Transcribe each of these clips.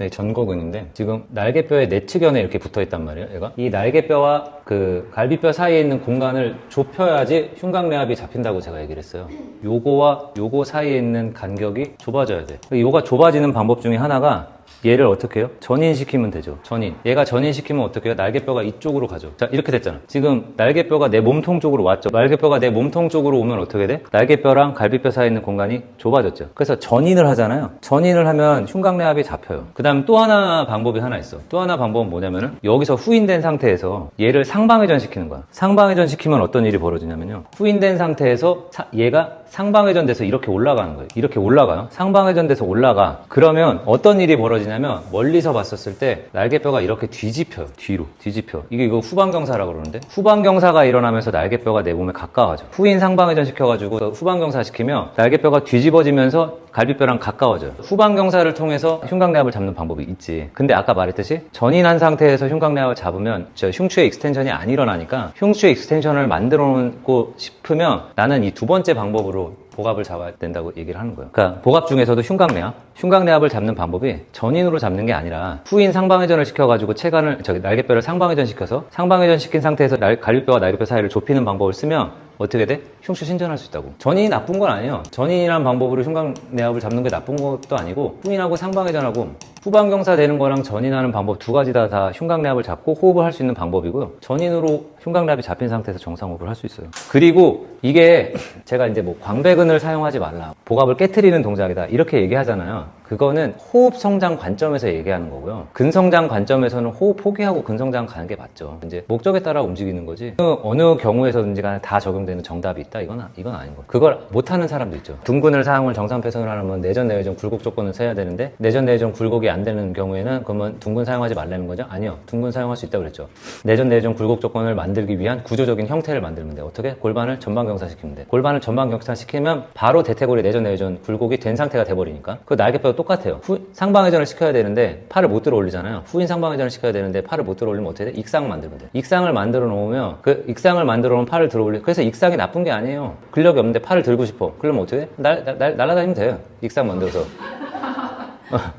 네, 전거근인데 지금 날개뼈의 내측면에 이렇게 붙어있단 말이에요. 얘가 이 날개뼈와 그 갈비뼈 사이에 있는 공간을 좁혀야지 흉곽내압이 잡힌다고 제가 얘기를 했어요. 요거와 요거 사이에 있는 간격이 좁아져야 돼. 요가 좁아지는 방법 중에 하나가 얘를 어떻게 해요? 전인시키면 되죠. 전인. 얘가 전인시키면 어떻게 해요? 날개뼈가 이쪽으로 가죠. 자, 이렇게 됐잖아. 지금 날개뼈가 내 몸통 쪽으로 왔죠. 날개뼈가 내 몸통 쪽으로 오면 어떻게 돼? 날개뼈랑 갈비뼈 사이에 있는 공간이 좁아졌죠. 그래서 전인을 하잖아요. 전인을 하면 흉곽내압이 잡혀요. 그 다음 또 하나 방법이 하나 있어. 또 하나 방법은 뭐냐면은 여기서 후인된 상태에서 얘를 상방회전 시키는 거야. 상방회전 시키면 어떤 일이 벌어지냐면요. 후인된 상태에서 얘가 상방회전 돼서 이렇게 올라가는 거예요. 이렇게 올라가요. 상방회전 돼서 올라가. 그러면 어떤 일이 벌어지냐면 멀리서 봤었을 때 날개뼈가 이렇게 뒤집혀요. 뒤로 뒤집혀. 이거 후방경사라고 그러는데 후방경사가 일어나면서 날개뼈가 내 몸에 가까워져. 후인 상방회전 시켜가지고 후방경사 시키면 날개뼈가 뒤집어지면서 갈비뼈랑 가까워져요. 후방경사를 통해서 흉곽내압을 잡는 방법이 있지. 근데 아까 말했듯이 전인한 상태에서 흉곽내압을 잡으면 흉추의 익스텐션이 안 일어나니까 흉추의 익스텐션을 만들어 놓고 싶으면 나는 이 두 번째 방법으로 복압을 잡아야 된다고 얘기를 하는 거예요. 그러니까 복압 중에서도 흉곽내압을 잡는 방법이 전인으로 잡는 게 아니라 후인 상방회전을 시켜가지고 날개뼈를 상방회전 시켜서 상방회전 시킨 상태에서 갈비뼈와 날개뼈 사이를 좁히는 방법을 쓰면 어떻게 돼? 흉추 신전할 수 있다고. 전인이 나쁜 건 아니에요. 전인이란 방법으로 흉곽내압을 잡는 게 나쁜 것도 아니고 후인하고 상방회전하고 후방경사 되는 거랑 전인하는 방법 두 가지 다 흉곽내압을 잡고 호흡을 할 수 있는 방법이고요. 전인으로 흉곽내압이 잡힌 상태에서 정상호흡을 할 수 있어요. 그리고 이게 제가 이제 뭐 광배근을 사용하지 말라, 복압을 깨트리는 동작이다 이렇게 얘기하잖아요. 그거는 호흡 성장 관점에서 얘기하는 거고요. 근성장 관점에서는 호흡 포기하고 근성장 가는 게 맞죠. 이제 목적에 따라 움직이는 거지. 어느 경우에서든지 간에 다 적용되는 정답이 있다? 이건 아닌 거예요. 그걸 못하는 사람도 있죠. 둔근을 사용을 정상 폐선을 하려면 내전 내외전 굴곡 조건을 써야 되는데 내전 내외전 굴곡이 안 되는 경우에는 그러면 둔근 사용하지 말라는 거죠? 아니요. 둔근 사용할 수 있다고 그랬죠. 내전 내외전 굴곡 조건을 만들기 위한 구조적인 형태를 만들면 돼. 어떻게? 골반을 전방경사시키면 돼. 골반을 전방경사시키면 바로 대퇴골이 내전 내외전 굴곡이 된 상태가 돼버리니까 그 날개뼈도 똑같아요. 상방회전을 시켜야 되는데 팔을 못 들어 올리잖아요. 후인 상방회전을 시켜야 되는데 팔을 못 들어 올리면 어떻게 돼? 익상을 만들면 돼. 익상을 만들어 놓으면 그 익상을 만들어 놓으면 팔을 들어 올리. 그래서 익상이 나쁜 게 아니에요. 근력이 없는데 팔을 들고 싶어. 그러면 어떻게 돼? 날아다니면 돼요. 익상 만들어서.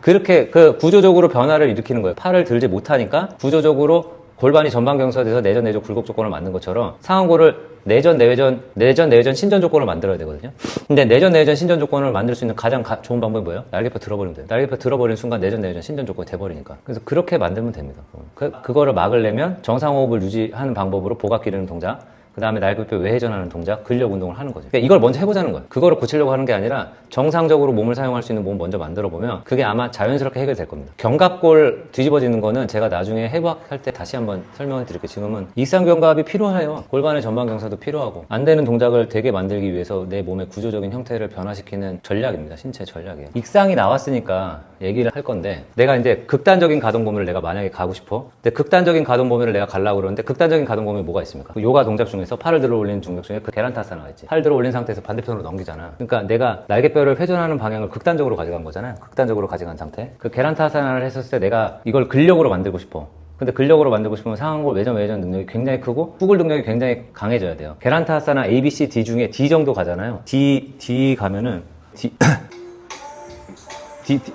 그렇게 그 구조적으로 변화를 일으키는 거예요. 팔을 들지 못하니까 구조적으로 골반이 전방경사돼서 내전 내외전 굴곡 조건을 만든 것처럼 상완골을 내전 내외전 신전 조건을 만들어야 되거든요. 근데 내전 내외전 신전 조건을 만들 수 있는 가장 좋은 방법이 뭐예요? 날개뼈 들어버리면 돼요. 날개뼈 들어버리는 순간 내전 내외전 신전 조건이 돼버리니까. 그래서 그렇게 만들면 됩니다. 그거를 막으려면 정상호흡을 유지하는 방법으로 복압 기르는 동작, 그 다음에 날개뼈 외회전하는 동작, 근력 운동을 하는 거죠. 그러니까 이걸 먼저 해보자는 거예요. 그거를 고치려고 하는 게 아니라 정상적으로 몸을 사용할 수 있는 몸을 먼저 만들어 보면 그게 아마 자연스럽게 해결될 겁니다. 견갑골 뒤집어지는 거는 제가 나중에 해부학할 때 다시 한번 설명해 드릴게요. 지금은 익상견갑이 필요해요. 골반의 전방경사도 필요하고 안 되는 동작을 되게 만들기 위해서 내 몸의 구조적인 형태를 변화시키는 전략입니다. 신체 전략이에요. 익상이 나왔으니까 얘기를 할 건데 내가 이제 극단적인 가동 범위를 내가 만약에 가고 싶어. 근데 극단적인 가동 범위를 내가 가려고 그러는데 극단적인 가동 범위 뭐가 있습니까? 그 요가 동작 중에서 팔을 들어 올리는 동작 중에 그 계란타사나가 있지. 팔 들어 올린 상태에서 반대편으로 넘기잖아. 그러니까 내가 날개뼈를 회전하는 방향을 극단적으로 가져간 거잖아요. 극단적으로 가져간 상태. 그 계란타사나를 했었을 때 내가 이걸 근력으로 만들고 싶어. 근데 근력으로 만들고 싶으면 상완골 외전 능력이 굉장히 크고 후골 능력이 굉장히 강해져야 돼요. 계란타사나 A, B, C, D 중에 D 정도 가잖아요. D 가면은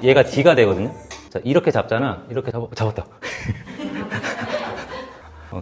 얘가 D가 되거든요. 자, 이렇게 잡잖아. 이렇게 잡았다.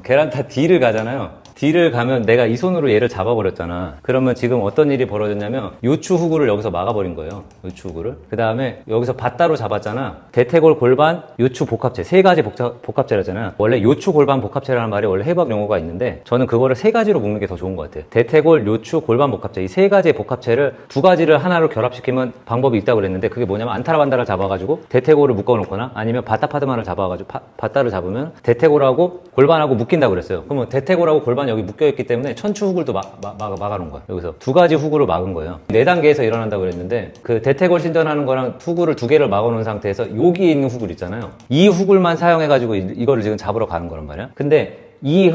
계란타 D를 가잖아요. D를 가면 내가 이 손으로 얘를 잡아버렸잖아. 그러면 지금 어떤 일이 벌어졌냐면 요추 후구를 여기서 막아버린 거예요. 요추 후구를. 그 다음에 여기서 밧다로 잡았잖아. 대퇴골 골반 요추 복합체. 세 가지 복합체라잖아. 원래 요추 골반 복합체라는 말이 원래 해부학 용어가 있는데 저는 그거를 세 가지로 묶는 게 더 좋은 것 같아요. 대퇴골 요추 골반 복합체. 이 세 가지의 복합체를 두 가지를 하나로 결합시키면 방법이 있다고 그랬는데 그게 뭐냐면 안타라반다를 잡아가지고 대퇴골을 묶어놓거나 아니면 바타파드만을 잡아가지고 밧다를 잡으면 대퇴골하고 골반하고 묶인다고 그랬어요. 그러면 대퇴골하고 골반 여기 묶여있기 때문에 천추 후굴도 막아놓은 거야. 여기서 두 가지 후굴을 막은 거예요. 4단계에서 일어난다고 그랬는데 그 대퇴골 신전하는 거랑 후굴을 두 개를 막아놓은 상태에서 여기 있는 후굴 있잖아요. 이 후굴만 사용해가지고 이거를 지금 잡으러 가는 거란 말이야. 근데 이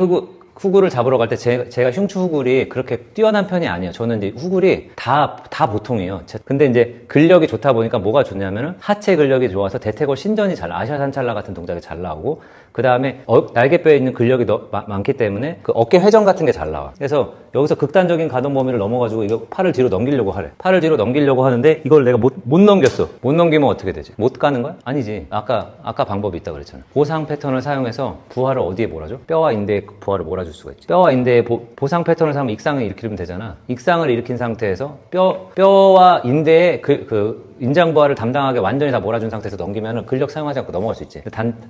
후구를 잡으러 갈 때 제가 흉추 후굴이 그렇게 뛰어난 편이 아니에요. 저는 이제 후굴이 다 보통이에요. 근데 이제 근력이 좋다 보니까 뭐가 좋냐면은 하체 근력이 좋아서 대퇴골 신전이 아시아 산찰라 같은 동작이 잘 나오고, 그 다음에 날개뼈에 있는 근력이 많기 때문에 그 어깨 회전 같은 게 잘 나와. 그래서 여기서 극단적인 가동 범위를 넘어가지고 이거 팔을 뒤로 넘기려고 하래. 팔을 뒤로 넘기려고 하는데 이걸 내가 못 넘겼어. 못 넘기면 어떻게 되지? 못 가는 거야? 아니지. 아까 방법이 있다고 그랬잖아. 보상 패턴을 사용해서 부하를 어디에 몰아줘? 뼈와 인대에 부하를 몰아줄 수가 있지. 뼈와 인대에 보상 패턴을 사용하면 익상을 일으키면 되잖아. 익상을 일으킨 상태에서 뼈와 인대에 인장 부하를 담당하게 완전히 다 몰아준 상태에서 넘기면은 근력 사용하지 않고 넘어갈 수 있지.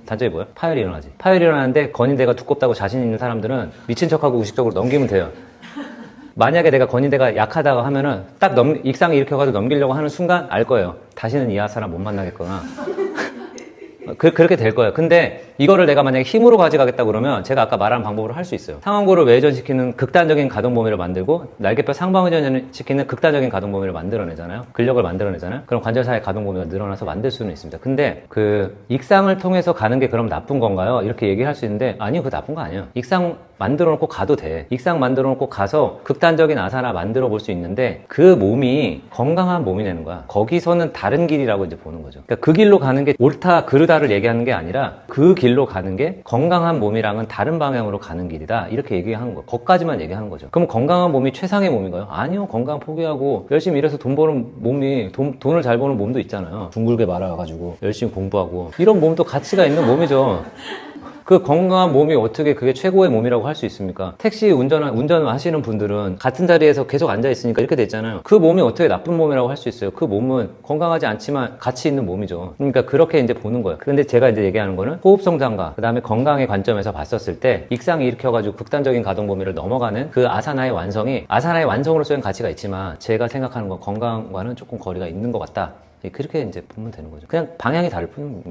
단점이 뭐야? 파열이 일어나지. 파열이 일어나는데 건인대가 두껍다고 자신 있는 사람들은 미친 척하고 의식적으로 넘기면 돼요. 만약에 내가 건인대가 약하다고 하면은 딱 익상을 일으켜가지고 넘기려고 하는 순간 알 거예요. 다시는 이 사람 못 만나겠구나. 그렇게 될 거예요. 근데 이거를 내가 만약에 힘으로 가져가겠다 그러면 제가 아까 말한 방법으로 할 수 있어요. 상완골을 외전시키는 극단적인 가동 범위를 만들고 날개뼈 상방회전시키는 극단적인 가동 범위를 만들어내잖아요. 근력을 만들어내잖아요. 그럼 관절 사이 가동 범위가 늘어나서 만들 수는 있습니다. 근데 익상을 통해서 가는 게 그럼 나쁜 건가요? 이렇게 얘기할 수 있는데 아니요, 그거 나쁜 거 아니에요. 익상 만들어 놓고 가도 돼. 익상 만들어 놓고 가서 극단적인 아사나 만들어 볼 수 있는데 그 몸이 건강한 몸이 되는 거야. 거기서는 다른 길이라고 이제 보는 거죠. 그러니까 그 길로 가는 게 옳다 그르다를 얘기하는 게 아니라 그 길로 가는 게 건강한 몸이랑은 다른 방향으로 가는 길이다, 이렇게 얘기하는 거예요. 거기까지만 얘기하는 거죠. 그럼 건강한 몸이 최상의 몸인가요? 아니요. 건강 포기하고 열심히 일해서 돈 버는 몸이 돈을 잘 버는 몸도 있잖아요. 둥글게 말아가지고 열심히 공부하고 이런 몸도 가치가 있는 몸이죠. 그 건강한 몸이 어떻게 그게 최고의 몸이라고 할 수 있습니까? 택시 운전하시는 분들은 같은 자리에서 계속 앉아있으니까 이렇게 됐잖아요. 그 몸이 어떻게 나쁜 몸이라고 할 수 있어요? 그 몸은 건강하지 않지만 가치 있는 몸이죠. 그러니까 그렇게 이제 보는 거예요. 그런데 제가 이제 얘기하는 거는 호흡 성장과 그 다음에 건강의 관점에서 봤었을 때 익상이 일으켜가지고 극단적인 가동 범위를 넘어가는 그 아사나의 완성으로 쓰는 가치가 있지만 제가 생각하는 건 건강과는 조금 거리가 있는 것 같다. 그렇게 이제 보면 되는 거죠. 그냥 방향이 다를 뿐입니다.